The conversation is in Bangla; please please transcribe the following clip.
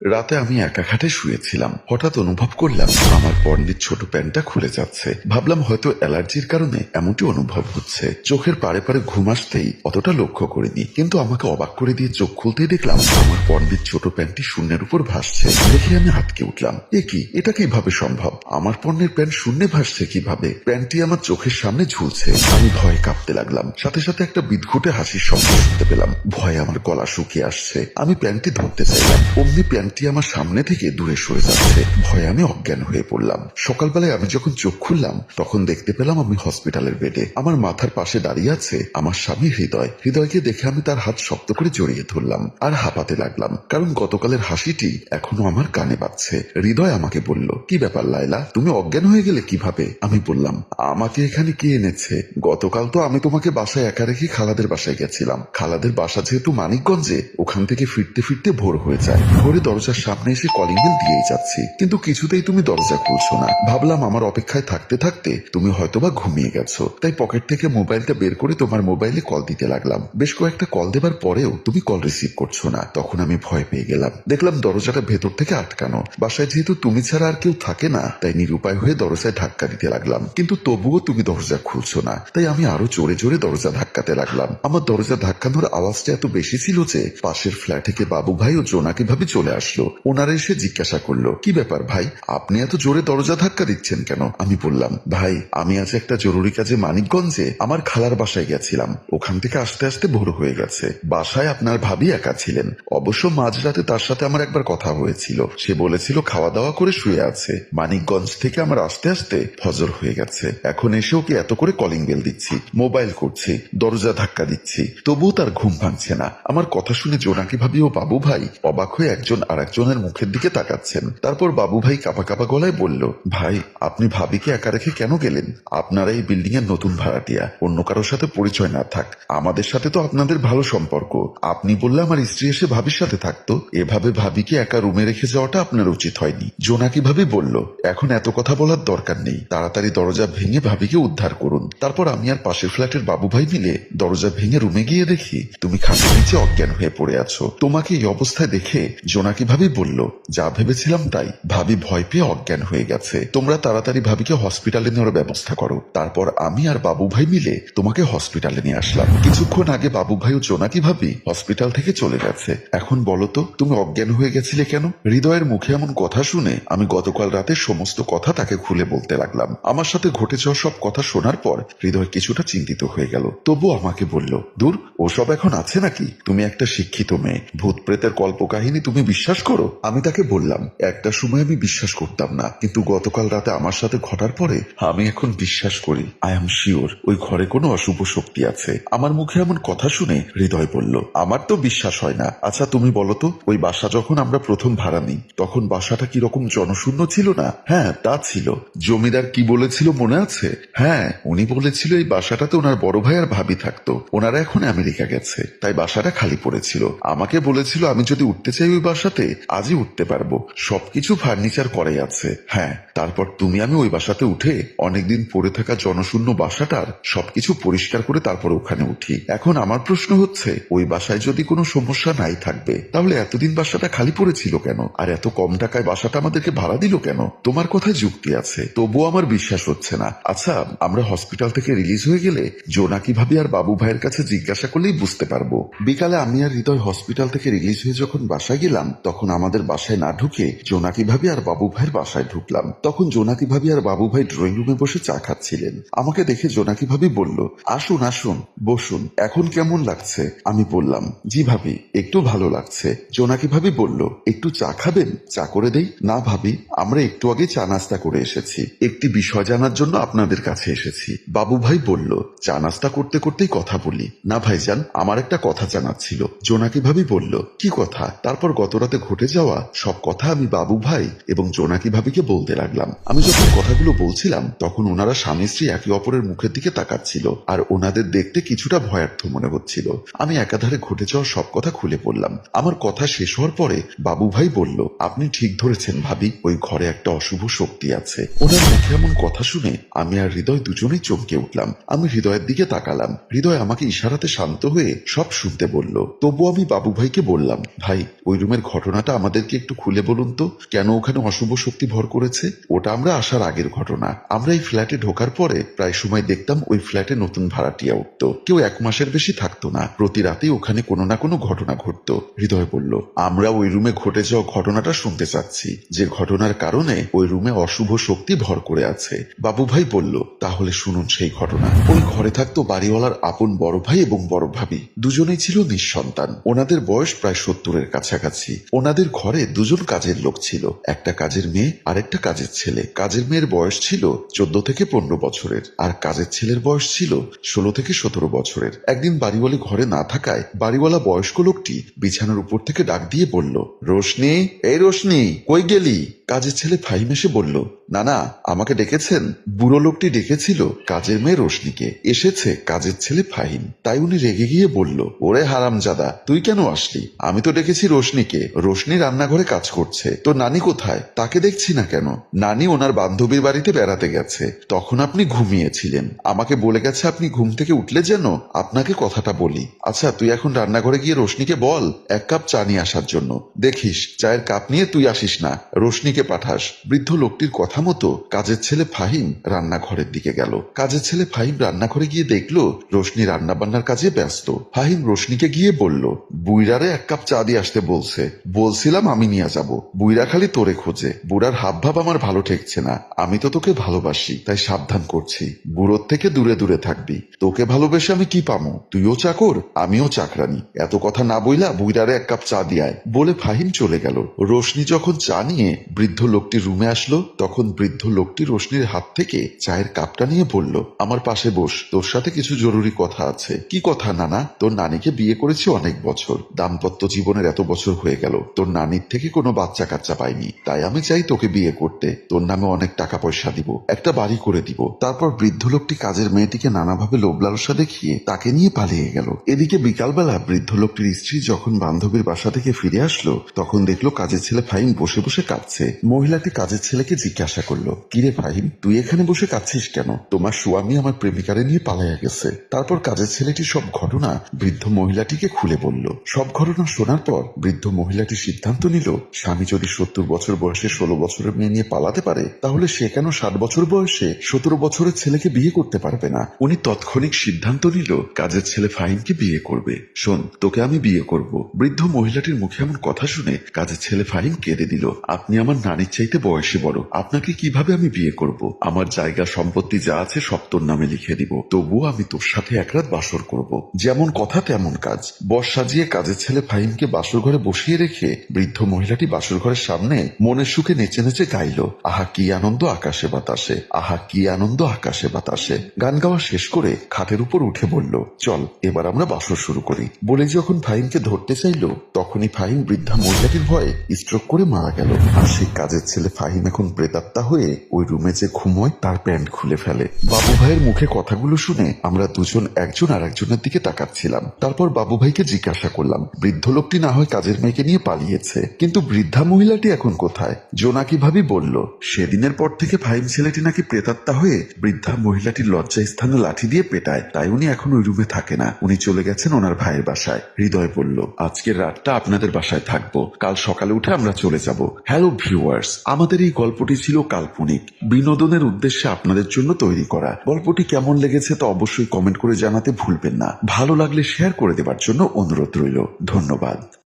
রাতে আমি একা খাটে শুয়েছিলাম। হঠাৎ অনুভব করলাম আমার পরনের ছোট প্যান্টটা খুলে যাচ্ছে। ভাবলাম হয়তো অ্যালার্জির কারণে এমনটি অনুভব হচ্ছে। চোখের পাড়ে পাড়ে ঘুম আসতেই অতটা লক্ষ্য করিনি, কিন্তু আমাকে অবাক করে দিয়ে চোখ খুলতেই দেখলাম আমার পরনের ছোট প্যান্টটি শূন্যের উপর ভাসছে। দেখে আমি আটকে উঠলাম, এ কি, এটা কিভাবে সম্ভব? আমার পরনের প্যান্ট শূন্যে ভাসছে কিভাবে? প্যান্টটি আমার চোখের সামনে ঝুলছে। আমি ভয়ে কাঁপতে লাগলাম। সাথে সাথে একটা বিদঘুটে হাসির শব্দ শুনতে পেলাম। ভয়ে আমার গলা শুকিয়ে আসছে। আমি প্যান্টটি ধরতে চাইলাম, অমনি প্যান্টটি আমার সামনে থেকে দূরে সরে যাচ্ছে। ভয়ে আমি অজ্ঞান হয়ে পড়লাম। সকালবেলায় আমি যখন চোখ খুললাম তখন দেখতে পেলাম আমি হসপিটালের বেডে। আমার মাথার পাশে দাঁড়িয়ে আছে আমার স্বামী হৃদয়। হৃদয়কে দেখে আমি তার হাত শক্ত করে জড়িয়ে ধরলাম আর হাঁপাতে লাগলাম, কারণ গতকালের হাসিটি এখনো আমার কানে বাজছে। হৃদয় আমাকে বলল, কি ব্যাপার লায়লা, তুমি অজ্ঞান হয়ে গেলে কিভাবে? আমি বললাম, আমাকে এখানে কে এনেছে? গতকাল তো আমি তোমাকে বাসায় একা রেখে খালাদের বাসায় গেছিলাম। খালাদের বাসা যেহেতু মানিকগঞ্জে, ওখান থেকে ফিরতে ফিরতে ভোর হয়ে যায়। ভোরে দরজার সামনে এসে কলিং বেল দিয়েই যাচ্ছি, কিন্তু কিছুতেই তুমি দরজা খুলছো না। ভাবলাম আমার অপেক্ষায় থাকতে থাকতে তুমি হয়তোবা ঘুমিয়ে গেছো, তাই পকেট থেকে মোবাইলটা বের করে তোমার মোবাইলে কল দিতে লাগলাম। বেশ কয়েকটা কল দেবার পরেও তুমি কল রিসিভ করছো না। তখন আমি ভয় পেয়ে গেলাম। দেখলাম দরজাটা ভেতর থেকে আটকানো। বাসায় যেহেতু তুমি ছাড়া আর কেউ থাকে না, তাই নিরুপায় হয়ে দরজায় ধাক্কা দিতে লাগলাম, কিন্তু তবুও তুমি দরজা খুলছো না। তাই আমি আরো জোরে জোরে দরজা ধাক্কাতে লাগলাম। আমার দরজা ধাক্কানোর আওয়াজটা এত বেশি ছিল যে পাশের ফ্ল্যাট থেকে বাবু ভাই ও জোনাকি ভাবে চলে আসলো। ওনারা এসে জিজ্ঞাসা করলো, কি ব্যাপার ভাই, আপনি এত জোরে দরজা ধাক্কা দিচ্ছেন কেন? আমি বললাম, ভাই আমি আজ একটা জরুরি কাজে মানিকগঞ্জে আমার খালার বাসায় গেছিলাম। ওখান থেকে আসতে আসতে ভোর হয়ে গেছে। বাসায় আপনার ভাবি একা ছিলেন। অবশ্য মাঝরাতে তার সাথে আমার একবার কথা হয়েছিল। সে বলেছিল খাওয়া দাওয়া করে শুয়ে আছে। মানিকগঞ্জ থেকে আমার আসতে আসতে ফজর হয়ে গেছে। এখন এসে ওকে এত করে কলিং বেল দিচ্ছি, মোবাইল করছি, দরজা ধাক্কা দিচ্ছি, তবুও তার ঘুম ভাঙছে না। আমার কথা শুনে জোনাকি ভাবি ও বাবু ভাই অবাক হয়ে একজন আর একজনের মুখের দিকে তাকাচ্ছেন। তারপর বাবু ভাই কাঁপা কাঁপা গলায় বলল, ভাই আপনি ভাবিকে একা রেখে কেন গেলেন? আপনারা এই বিল্ডিং এর নতুন ভাড়াটিয়া, অন্য কারোর সাথে পরিচয় না থাক, আমাদের সাথে তো আপনাদের ভালো সম্পর্ক। আপনি বললে আমার স্ত্রী এসে ভাবির সাথে থাকতো, এভাবে ভাবিকে একা রুমে রেখে যাওয়াটা আপনার উচিত হয়নি। জোনাকি ভাবি বলল, এখন এত কথা বলার দরকার নেই, তাড়াতাড়ি দরজা ভেঙে ভাবিকে উদ্ধার করুন। তারপর আমি আর পাশের ফ্ল্যাটের বাবু ভাই মিলে দরজা ভেঙে রুমে গিয়ে দেখি তুমি খাটের নিচে অজ্ঞান হয়ে পড়ে আছো। তোমাকে এই অবস্থায় দেখে জোনাকি ভাবি বলল, যা ভেবেছিলাম তাই, ভাবি ভয় পেয়ে অজ্ঞান হয়ে গেছে। তোমরা তাড়াতাড়ি ভাবিকে হসপিটালে নেওয়ার ব্যবস্থা করো। তারপর আমি আর বাবু ভাই মিলে তোমাকে হসপিটালে নিয়ে আসলাম। কিছুক্ষণ আগে বাবু ভাই ও জোনাকি ভাবি হসপিটাল থেকে চলে গেছে। এখন বলো তো তুমি অজ্ঞান হয়ে গেছিলে কেন? হৃদয়ের মুখে এমন কথা শুনে আমি গতকাল রাতে সমস্ত কথা তাকে খুলে বলতে লাগলাম। আমার সাথে ঘটে যাওয়া সব কথা শোনার পর হৃদয় কিছুটা চিন্তিত হয়ে গেল, তবু আমাকে বলল, দূর, ওসব এখন আছে নাকি? তুমি একটা শিক্ষিত মেয়ে, ভূত প্রেতের কল্পকাহিনী তুমি বিশ্বাস করো? আমি তাকে বললাম, একটা সময় আমি বিশ্বাস করতাম না, কিন্তু গতকাল রাতে আমার সাথে ঘটার পরে আমি এখন বিশ্বাস করি। আই এম শিওর ওই ঘরে কোনো অশুভ শক্তি আছে। আমার মুখে এমন কথা শুনে হৃদয় বলল, আমার তো বিশ্বাস হয় না। আচ্ছা তুমি বলো তো, ওই বাসা যখন আমরা প্রথম ভাড়া নিই তখন বাসাটা কিরকম জনশূন্য ছিল না? হ্যাঁ তা ছিল। জমিদার কি বলেছিল মনে আছে? হ্যাঁ, উনি বলেছিল এই বাসাটাতে ওনার বড় ভাই আর ভাবি থাকতো, ওনারা এখন আমেরিকা গেছে, তাই বাসাটা খালি পড়েছিল। আমাকে বলেছিল আমি যদি উঠতে চাই ওই বাসাতে আজই উঠতে পারবো, সবকিছু ফার্নিচার করাই আছে। হ্যাঁ, তারপর তুমি আমি ওই বাসাতে উঠে অনেকদিন পড়ে থাকা জনশূন্য বাসাটার সবকিছু পরিষ্কার করে তারপর ওখানে উঠি। এখন আমার প্রশ্ন হচ্ছে, ওই বাসায় যদি কোনো সমস্যা নাই থাকবে, তাহলে এতদিন বাসাটা খালি পড়েছিল কেন? আর এত কম টাকায় বাসাটা আমাদেরকে ভাড়া দিল কেন? তোমার কথায় যুক্তি আছে, তবুও আমার বিশ্বাস হচ্ছে না। আচ্ছা, আমরা হসপিটাল থেকে রিলিজ হয়ে গেলে জোনাকি ভাবি আর বাবু ভাইয়ের কাছে জিজ্ঞাসা করলেই বুঝতে পারবো। বিকালে আমি আর হৃদয় হসপিটাল থেকে রিলিজ হয়ে যখন বাসায় গেলাম, তখন আমাদের বাসায় না ঢুকে জোনাকি ভাবি আর বাবু ভাইয়ের বাসায় ঢুকলাম। তখন জোনাকি ভাবি আর বাবু ভাই ড্রয়িং রুমে বসে চা খাচ্ছিলেন। আমাকে দেখে জোনাকি ভাবি বলল, আসুন আসুন, বসুন, এখন কেমন লাগছে? আমি বললাম, জি ভাবি, একটু ভালো লাগছে। জোনাকি ভাবি বলল, একটু চা খাবেন? চা করে দেই? না ভাবি, আমরা একটু আগে চা নাস্তা করে এসেছি, একটি বিষয় জানার জন্য আপনাদের কাছে এসেছি। বাবু ভাই বলল, চা নাস্তা করতে করতেই কথা বলি। না ভাইজান, আমার একটা কথা জানার ছিল। জোনাকি ভাবি বলল, কি কথা? তারপর গতরাতে ঘটে যাওয়া সব কথা আমি বাবু ভাই এবং জোনাকি ভাবিকে বলতে লাগলাম। আমি যখন কথাগুলো বলছিলাম তখন ওনারা স্বামী স্ত্রী একে অপরের মুখের দিকে তাকাচ্ছিল, আর ওনাদের দেখতে কিছুটা ভয়ার্থ মনে হচ্ছিল। আমি একাধারে ঘটে যাওয়া সব কথা খুলে পড়লাম। আমার কথা শেষ হওয়ার পরে বাবু ভাই বলল, আপনি ঠিক ধরেছেন ভাবি, ওই ঘরে একটা অশুভ শক্তি আছে। ওনার মুখে এমন কথা শুনে আমি আর হৃদয় দুজনেই চমকে উঠলাম। আমি হৃদয়ের দিকে তাকালাম। হৃদয় আমাকে ইশারাতে শান্ত হয়ে সব শুনতে বলল। তবু আমি বাবু ভাইকে বললাম, ভাই ওই রুমের ঘটনা ঘটনাটা আমাদেরকে একটু খুলে বলুন তো, কেন ওখানে অশুভ শক্তি ভর করেছে? ওটা আমরা আসার আগের ঘটনা। আমরা এই ফ্ল্যাটে ঢোকার পরে প্রায় সময় দেখতাম ওই ফ্ল্যাটে নতুন ভাড়াটিয়া উঠতো। কেউ 1 মাসের বেশি থাকতো না। প্রতি রাতেই ওখানে কোনো না কোনো ঘটনা ঘটতো। হৃদয় বলল, আমরা ওই রুমে ঘটে যাওয়া ঘটনাটা শুনতে চাচ্ছি, যে ঘটনার কারণে ওই রুমে অশুভ শক্তি ভর করে আছে। বাবু ভাই বলল, তাহলে শুনুন সেই ঘটনা। ওই ঘরে থাকতো বাড়িওয়ালার আপন বড় ভাই এবং বড় ভাবি। দুজনেই ছিল নিঃসন্তান। ওনাদের বয়স প্রায় 70-এর কাছাকাছি। ওনাদের ঘরে দুজন কাজের লোক ছিল, একটা কাজের মেয়ে আর একটা কাজের ছেলে। কাজের মেয়ের বয়স ছিল 14 থেকে 15 বছরের, আর কাজের ছেলের বয়স ছিল 16 থেকে 17 বছরের। একদিন বাড়িওয়ালি ঘরে না থাকায় বাড়িওয়ালা বয়স্ক লোকটি বিছানার উপর থেকে ডাক দিয়ে বলল, রোশনি, এই রোশনি, কই গেলি? কাজের ছেলে ফাহিম এসে বলল, না না, আমাকে ডেকেছেন? বুড়ো লোকটি ডেকেছিল কাজের মেয়ে রোশনিকে। এসেছে কাজের ছেলে ফাহিম। তাই উনি রেগে গিয়ে বলল, ওরে হারামজাদা, তুই কেন আসলি? আমি তো ডেকেছি রোশনিকে। রোশনি রান্নাঘরে কাজ করছে। তো নানি কোথায়? তাকে দেখছি না কেন? নানি ওনার বান্ধবীর বাড়িতে বেড়াতে গেছে। তখন আপনি ঘুমিয়েছিলেন। আমাকে বলে গেছে আপনি ঘুম থেকে উঠলে যেন আপনাকে কথাটা বলি। আচ্ছা, তুই এখন রান্নাঘরে গিয়ে রোশনিকে বল 1 কাপ চা নিয়ে আসার জন্য। দেখিস চায়ের কাপ নিয়ে তুই আসিস না, রোশনিকে পাঠাস। বৃদ্ধ লোকটির কথা মতো কাজের ছেলে ফাহিম রান্নাঘরের দিকে গেল। কাজের ছেলে ফাহিম রান্নাঘরে গিয়ে দেখলো রোশনি রান্না বান্নার কাজে ব্যস্ত। ফাহিম রোশনিকে গিয়ে বলল, বুইরারে 1 কাপ চা দিয়ে আসতে বলছে। বলছিলাম আমি নিয়ে যাব। বুইরা খালি তোরে খোঁজে। বুড়ার হাবভাব আমার ভালো ঠেকছে না। আমি তো তোকে ভালোবাসি, তাই সাবধান করছি। বুড়োর থেকে দূরে দূরে থাকবি। তোকে ভালোবেসে আমি কি পামো? তুইও চাকর, আমিও চাকরানি। এত কথা না বইলা বুইরারে 1 কাপ চা দিয়ায়, বলে ফাহিম চলে গেল। রোশনি যখন চা নিয়ে বৃদ্ধ লোকটির রুমে আসলো, তখন বৃদ্ধ লোকটি রোশনির হাত থেকে চায়ের কাপটা নিয়ে বলল, আমার পাশে বস, তোর সাথে কিছু জরুরি কথা আছে। কি কথা নানা? তোর নানিকে বিয়ে করেছি অনেক বছর, দাম্পত্য জীবনের এত বছর হয়ে গেল, তোর নানির থেকে কোনো বাচ্চা কাচ্চা পাইনি। তাই আমি চাই তোকে বিয়ে করতে। তোর নামে অনেক টাকা পয়সা দিব, একটা বাড়ি করে দিব। তারপর বৃদ্ধ লোকটি কাজের মেয়েটিকে নানাভাবে লোভ লালসা দেখিয়ে তাকে নিয়ে পালিয়ে গেল। এদিকে বিকালবেলা বৃদ্ধ লোকটির স্ত্রী যখন বান্ধবীর বাসা থেকে ফিরে আসলো, তখন দেখলো কাজের ছেলে ফাহিম বসে বসে কাঁদছে। মহিলাটি কাজের ছেলেকে জিজ্ঞাসা করলো, কিরে ফাহিম, তুই এখানে বসে কাঁদছিস কেন? তোমার স্বামী আমার প্রেমিকারে নিয়ে পালাইয়া গেছে। তারপর কাজের ছেলেটি সব ঘটনা বৃদ্ধ মহিলাটিকে খুলে বলল। সব ঘটনা শোনার পর বৃদ্ধ মহিলাটি সিদ্ধান্ত নিল, স্বামী যদি 70 বছর বয়সে 16 বছরের মেয়ে নিয়ে পালাতে পারে, তাহলে সে কেন 60 বছর বয়সে 17 বছরের ছেলেকে বিয়ে করতে পারবে না? উনি তৎক্ষণিক সিদ্ধান্ত নিল কাজের ছেলে ফাহিমকে বিয়ে করবে। শোন, তোকে আমি বিয়ে করব। বৃদ্ধ মহিলাটির মুখে এমন কথা শুনে কাজের ছেলে ফাহিম কেঁদে দিল। আপনি আমার নানির চাইতে বয়সে বড়, আপনাকে কিভাবে আমি বিয়ে করব? আমার জায়গা সম্পত্তি যা আছে সব তোর নামে লিখে দিব, তবুও আমি তোর সাথে 1 রাত বাসর করব। যেমন কথা তেমন কাজ। বর সাজিয়ে কাজের ছেলে ফাহিমকে বাসর ঘরে বসিয়ে রেখে বৃদ্ধ মহিলাটি বাসর ঘরের সামনে মনের সুখে নেচে নেচে গাইল, আহা কি আনন্দ আকাশে বাতাসে, আহা কি আনন্দ আকাশে বাতাসে। গান গাওয়া শেষ করে খাটের উপর উঠে বলল, চল এবার আমরা বাসর শুরু করি। বলে যখন ফাহিমকে ধরতে চাইল, তখনই ফাহিম বৃদ্ধা মহিলাটির ভয়ে স্ট্রোক করে মারা গেল। আর সেই কাজের ছেলে ফাহিম এখন প্রেতাত্মা হয়ে ওই রুমে যে ঘুমোয় তার প্যান্ট খুলে ফেলে। বাবু ভাইয়ের মুখে কথাগুলো শুনে আমরা দুজন একজন আর একজনের দিকে তাকাচ্ছিলাম। তারপর বাবু ভাইকে জিজ্ঞাসা করলাম, বৃদ্ধ লোকটি না হয় কাজের মেয়েকে নিয়ে পালিয়েছে, কিন্তু বৃদ্ধা মহিলাটি এখন কোথায়? জোনাকি ভাবি বলল, সেদিনের পর থেকে ফাহিম ছেলেটি নাকি প্রেতাত্মা হয়ে বৃদ্ধা মহিলাটির লজ্জা স্থানে লাঠি দিয়ে পেটায়, তাই উনি এখন ওই রুমে থাকে না। উনি চলে গেছেন ওনার ভাইয়ের বাসায়। হৃদয় বলল, আজকের রাতটা আপনাদের বাসায় থাকবো, কাল সকালে উঠে আমরা চলে যাব। হ্যালো ভিউয়ার্স, আমাদের এই গল্পটি ছিল কাল্পনিক, বিনোদনের উদ্দেশ্যে আপনাদের জন্য তৈরি করা। গল্পটি কেমন লেগেছে তা অবশ্যই কমেন্ট করে জানাতে ভুলবেন না। ভালো লাগলে শেয়ার করে দেবার জন্য অনুরোধ রইল। ধন্যবাদ।